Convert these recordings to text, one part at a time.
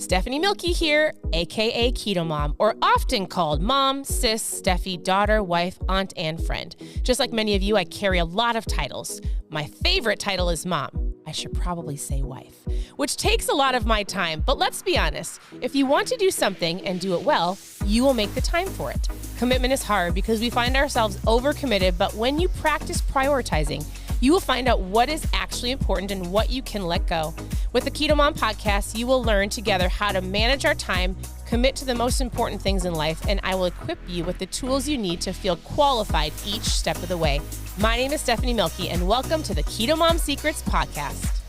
Stephanie Milky here, aka KetoMOM, or often called mom, sis, Steffi, daughter, wife, aunt, and friend. Just like many of you, I carry a lot of titles. My favorite title is mom. I should probably say wife, which takes a lot of my time. But let's be honest, if you want to do something and do it well, you will make the time for it. Commitment is hard because we find ourselves overcommitted, but when you practice prioritizing, you will find out what is actually important and what you can let go. With the KetoMOM podcast, you will learn together how to manage our time, commit to the most important things in life, and I will equip you with the tools you need to feel qualified each step of the way. My name is Stephanie Milky, and welcome to the KetoMOM Secrets podcast.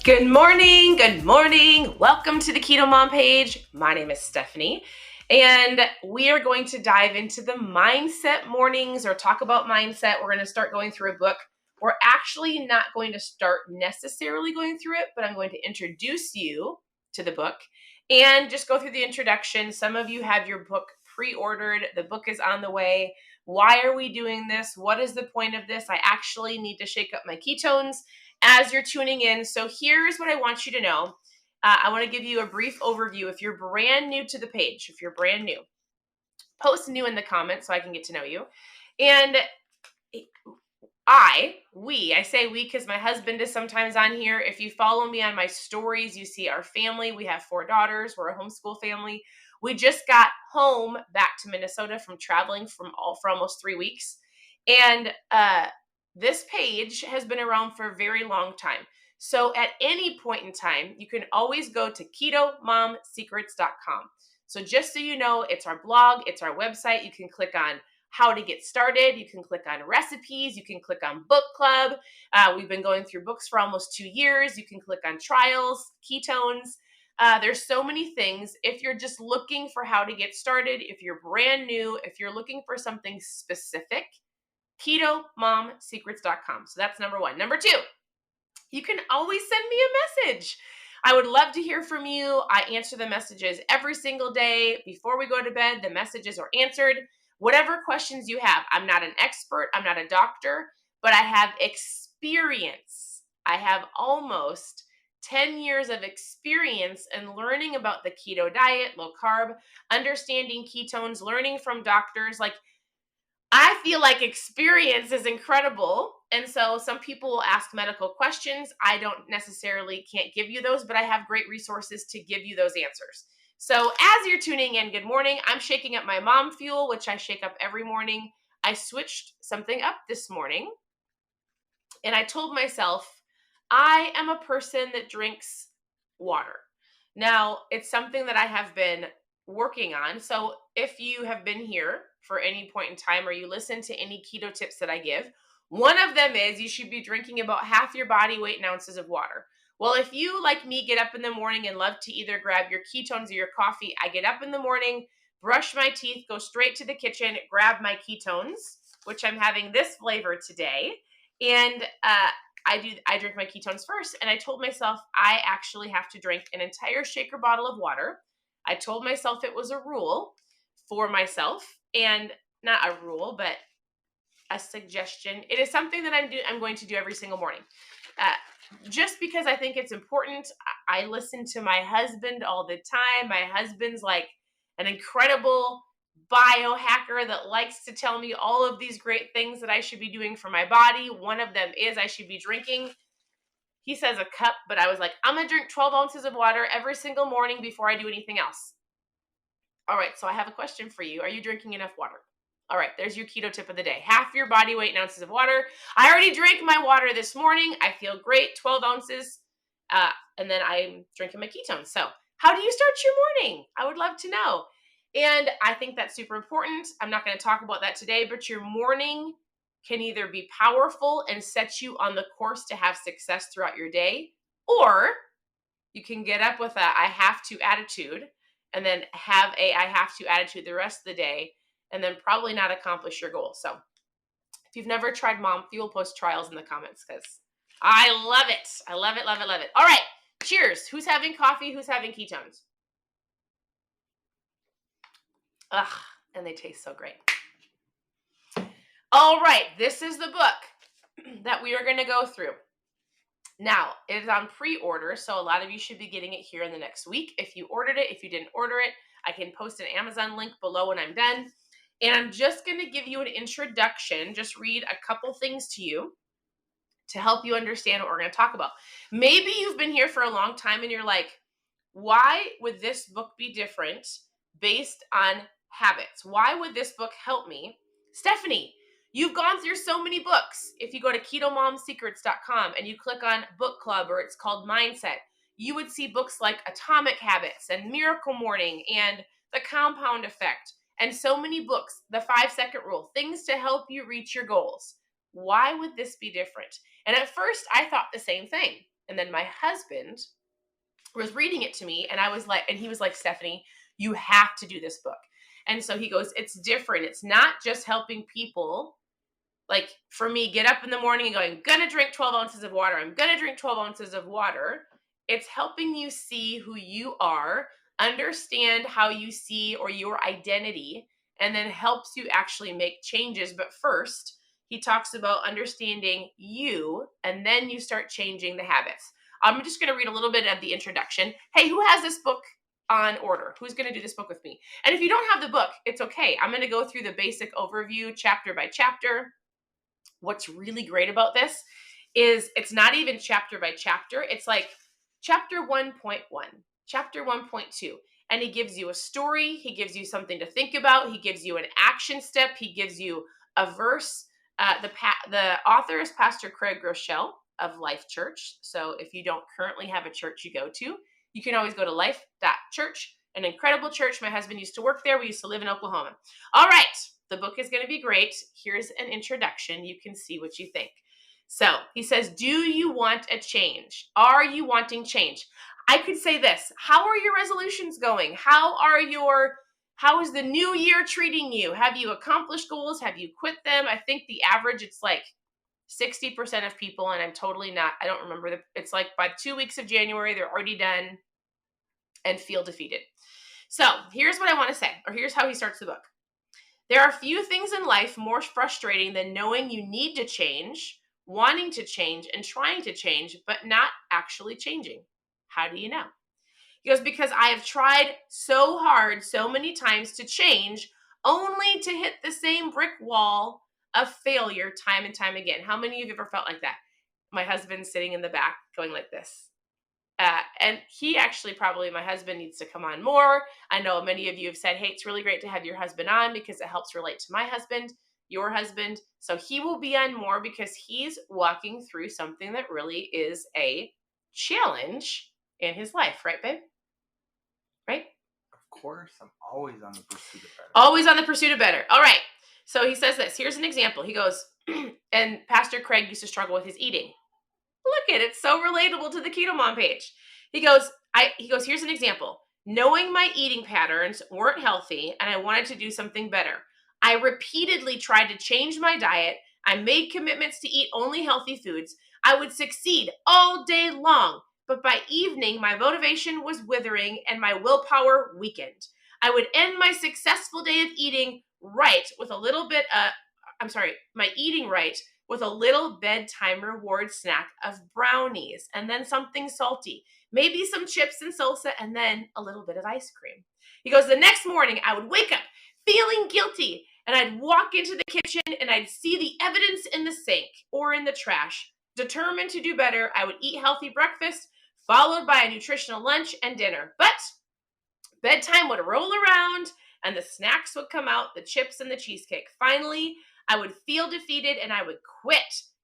Good morning. Good morning. Welcome to the KetoMOM page. My name is Stephanie. And we are going to dive into the mindset mornings or talk about mindset. We're going to start going through a book. We're actually not going to start necessarily going through it, but I'm going to introduce you to the book and just go through the introduction. Some of you have your book pre-ordered. The book is on the way. Why are we doing this? What is the point of this? I actually need to shake up my ketones as you're tuning in. So here's what I want you to know. I want to give you a brief overview. If you're brand new to the page, if you're brand new, post new in the comments so I can get to know you. And I say we because my husband is sometimes on here. If you follow me on my stories, you see our family. We have 4 daughters. We're a homeschool family. We just got home back to Minnesota from traveling for almost 3 weeks. And this page has been around for a very long time. So at any point in time, you can always go to ketomomsecrets.com. So just so you know, it's our blog, it's our website. You can click on how to get started. You can click on recipes. You can click on book club. We've been going through books for almost 2 years. You can click on trials, ketones. There's so many things. If you're just looking for how to get started, if you're brand new, if you're looking for something specific, ketomomsecrets.com. So that's number 1. Number 2, you can always send me a message. I would love to hear from you. I answer the messages every single day. Before we go to bed, the messages are answered. Whatever questions you have. I'm not an expert. I'm not a doctor, but I have experience. I have almost 10 years of experience in learning about the keto diet, low carb, understanding ketones, learning from doctors. I feel like experience is incredible. And so some people will ask medical questions. I don't necessarily can't give you those, but I have great resources to give you those answers. So as you're tuning in, good morning. I'm shaking up my mom fuel, which I shake up every morning. I switched something up this morning. And I told myself, I am a person that drinks water. Now, it's something that I have been working on. So if you have been here for any point in time or you listen to any keto tips that I give, one of them is you should be drinking about half your body weight in ounces of water. Well, if you, like me, get up in the morning and love to either grab your ketones or your coffee, I get up in the morning, brush my teeth, go straight to the kitchen, grab my ketones, which I'm having this flavor today, and I drink my ketones first. And I told myself I actually have to drink an entire shaker bottle of water. I told myself it was a rule for myself, and not a rule, but a suggestion. It is something that I'm going to do every single morning. Just because I think it's important. I listen to my husband all the time. My husband's like an incredible biohacker that likes to tell me all of these great things that I should be doing for my body. One of them is I should be drinking. He says a cup, but I was like, I'm going to drink 12 ounces of water every single morning before I do anything else. All right, so I have a question for you. Are you drinking enough water? All right, there's your keto tip of the day. Half your body weight in ounces of water. I already drank my water this morning. I feel great, 12 ounces. And then I'm drinking my ketones. So how do you start your morning? I would love to know. And I think that's super important. I'm not going to talk about that today, but your morning can either be powerful and set you on the course to have success throughout your day, or you can get up with a I have to attitude and then have a I have to attitude the rest of the day and then probably not accomplish your goal. So if you've never tried Mom Fuel, post trials in the comments because I love it. I love it, love it, love it. All right, cheers. Who's having coffee? Who's having ketones? Ugh, and they taste so great. All right, this is the book that we are going to go through. Now, it is on pre-order, so a lot of you should be getting it here in the next week. If you ordered it, if you didn't order it, I can post an Amazon link below when I'm done. And I'm just going to give you an introduction, just read a couple things to you to help you understand what we're going to talk about. Maybe you've been here for a long time and you're like, why would this book be different based on habits? Why would this book help me? Stephanie, you've gone through so many books. If you go to ketomomsecrets.com and you click on book club, or it's called mindset, you would see books like Atomic Habits and Miracle Morning and The Compound Effect, and so many books, The 5-Second Rule, things to help you reach your goals. Why would this be different? And at first I thought the same thing. And then my husband was reading it to me, and he was like, Stephanie, you have to do this book. And so he goes, it's different. It's not just helping people, like for me, get up in the morning and going, I'm gonna drink 12 ounces of water. I'm gonna drink 12 ounces of water. It's helping you see who you are, understand how you see or your identity, and then helps you actually make changes. But first, he talks about understanding you, and then you start changing the habits. I'm just going to read a little bit of the introduction. Hey, who has this book on order? Who's going to do this book with me? And if you don't have the book, it's okay. I'm going to go through the basic overview chapter by chapter. What's really great about this is it's not even chapter by chapter. It's like chapter 1.1, chapter 1.2. And he gives you a story. He gives you something to think about. He gives you an action step. He gives you a verse. The author is Pastor Craig Groeschel of Life Church. So if you don't currently have a church you go to, you can always go to life.church, an incredible church. My husband used to work there. We used to live in Oklahoma. All right, the book is going to be great. Here's an introduction. You can see what you think. So he says, do you want a change? Are you wanting change? I could say this. How are your resolutions going? How is the new year treating you? Have you accomplished goals? Have you quit them? I think the average, it's like 60% of people, and I'm totally not, I don't remember, it's like by 2 weeks of January, they're already done and feel defeated. So here's what I want to say, or here's how he starts the book. There are few things in life more frustrating than knowing you need to change, wanting to change, and trying to change, but not actually changing. How do you know? He goes, because I have tried so hard so many times to change, only to hit the same brick wall of failure time and time again. How many of you have ever felt like that? My husband's sitting in the back going like this. And he actually, probably my husband needs to come on more. I know many of you have said, hey, it's really great to have your husband on because it helps relate to my husband, your husband. So he will be on more because he's walking through something that really is a challenge in his life. Right, babe? Right? Of course, I'm always on the pursuit of better. Always on the pursuit of better. All right. So he says this. Here's an example. He goes, and Pastor Craig used to struggle with his eating. Look at it. So relatable to the KetoMOM page. He goes, here's an example. Knowing my eating patterns weren't healthy and I wanted to do something better, I repeatedly tried to change my diet. I made commitments to eat only healthy foods. I would succeed all day long, but by evening, my motivation was withering and my willpower weakened. I would end my successful day of eating right with a little bit my eating right with a little bedtime reward snack of brownies and then something salty, maybe some chips and salsa, and then a little bit of ice cream. He goes, the next morning I would wake up feeling guilty and I'd walk into the kitchen and I'd see the evidence in the sink or in the trash. Determined to do better, I would eat healthy breakfast, followed by a nutritional lunch and dinner. But bedtime would roll around and the snacks would come out, the chips and the cheesecake. Finally, I would feel defeated and I would quit.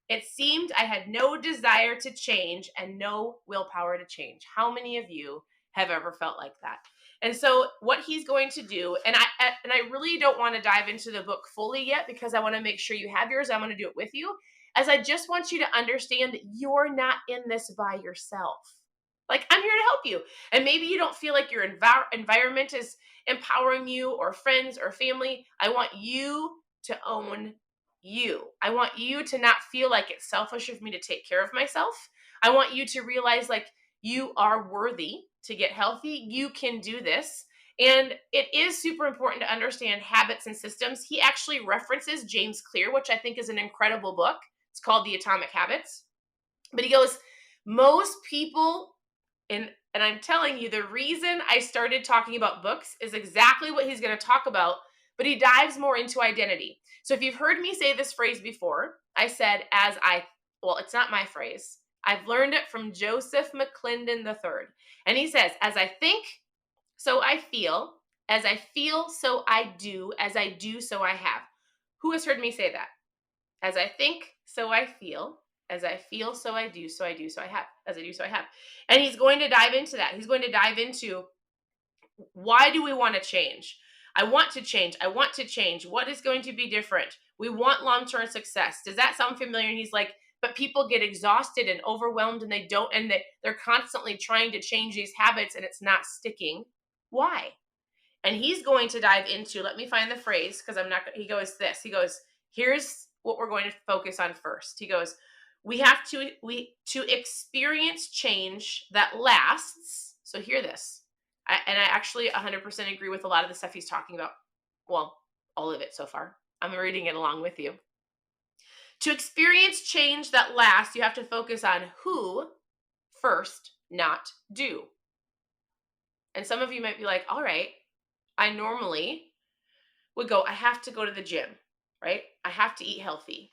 It seemed I had no desire to change and no willpower to change. How many of you have ever felt like that? And so what he's going to do, and I really don't want to dive into the book fully yet because I want to make sure you have yours. I'm going to do it with you, as I just want you to understand that you're not in this by yourself. Like, I'm here to help you. And maybe you don't feel like your environment is empowering you, or friends or family. I want you to own you. I want you to not feel like it's selfish of me to take care of myself. I want you to realize like you are worthy to get healthy. You can do this. And it is super important to understand habits and systems. He actually references James Clear, which I think is an incredible book. It's called The Atomic Habits. But he goes, Most people, and I'm telling you, the reason I started talking about books is exactly what he's going to talk about, but he dives more into identity. So if you've heard me say this phrase before, I said, well, it's not my phrase. I've learned it from Joseph McClendon III. And he says, as I think, so I feel. As I feel, so I do. As I do, so I have. Who has heard me say that? As I think, so I feel. As I feel, so I do. So I do, so I have. As I do, so I have. And he's going to dive into that. He's going to dive into, why do we want to change? I want to change. I want to change. What is going to be different? We want long-term success. Does that sound familiar? And he's like, but people get exhausted and overwhelmed and they're constantly trying to change these habits and it's not sticking. Why? And he's going to dive into, let me find the phrase because he goes, here's what we're going to focus on first. He goes, we have to experience change that lasts. So hear this. I actually 100% agree with a lot of the stuff he's talking about. Well, all of it so far. I'm reading it along with you. To experience change that lasts, you have to focus on who first, not do. And some of you might be like, all right, I normally would go, I have to go to the gym, right? I have to eat healthy.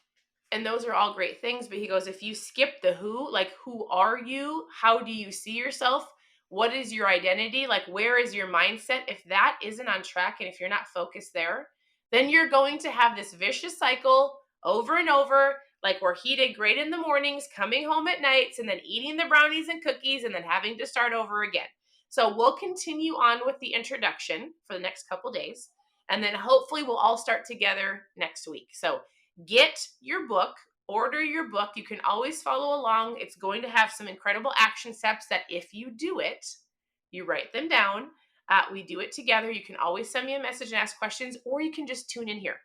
And those are all great things. But he goes, if you skip the who, like who are you? How do you see yourself? What is your identity? Like, where is your mindset? If that isn't on track and if you're not focused there, then you're going to have this vicious cycle over and over, like where he did great in the mornings, coming home at nights, and then eating the brownies and cookies, and then having to start over again. So we'll continue on with the introduction for the next couple days, and then hopefully we'll all start together next week. So get your book, order your book. You can always follow along. It's going to have some incredible action steps that if you do it, you write them down. We do it together. You can always send me a message and ask questions, or you can just tune in here.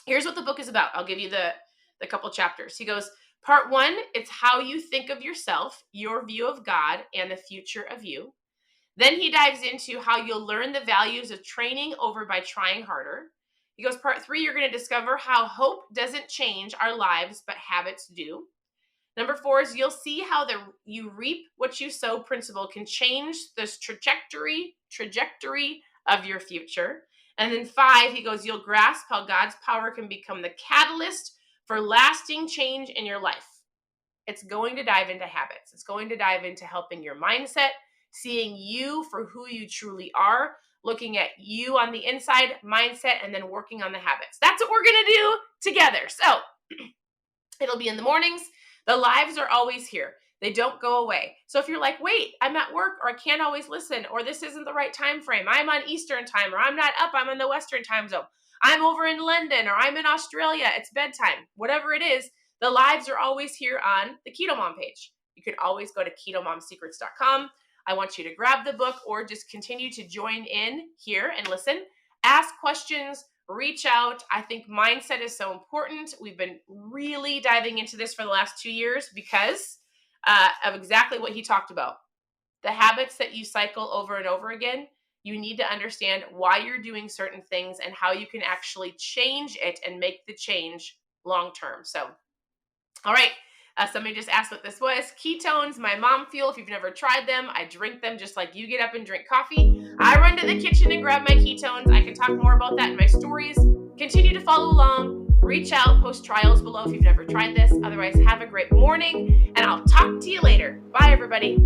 Here's what the book is about. I'll give you the couple chapters. He goes, part 1, it's how you think of yourself, your view of God, and the future of you. Then he dives into how you'll learn the values of training over by trying harder. He goes, part 3, you're going to discover how hope doesn't change our lives, but habits do. Number 4 is you'll see how the you reap what you sow principle can change this trajectory of your future. And then 5, he goes, you'll grasp how God's power can become the catalyst for lasting change in your life. It's going to dive into habits. It's going to dive into helping your mindset, seeing you for who you truly are, looking at you on the inside, mindset, and then working on the habits. That's what we're going to do together. So it'll be in the mornings. The lives are always here. They don't go away. So if you're like, wait, I'm at work, or I can't always listen, or this isn't the right time frame, I'm on Eastern time, or I'm not up, I'm in the Western time zone, I'm over in London, or I'm in Australia, it's bedtime, whatever it is, the lives are always here on the KetoMOM page. You can always go to ketomomsecrets.com. I want you to grab the book or just continue to join in here and listen. Ask questions, reach out. I think mindset is so important. We've been really diving into this for the last 2 years because of exactly what he talked about. The habits that you cycle over and over again, you need to understand why you're doing certain things and how you can actually change it and make the change long term. So, all right. Somebody just asked what this was. Ketones, my mom fuel. If you've never tried them, I drink them just like you get up and drink coffee. I run to the kitchen and grab my ketones. I can talk more about that in my stories. Continue to follow along. Reach out, post trials below if you've never tried this. Otherwise, have a great morning, and I'll talk to you later. Bye, everybody.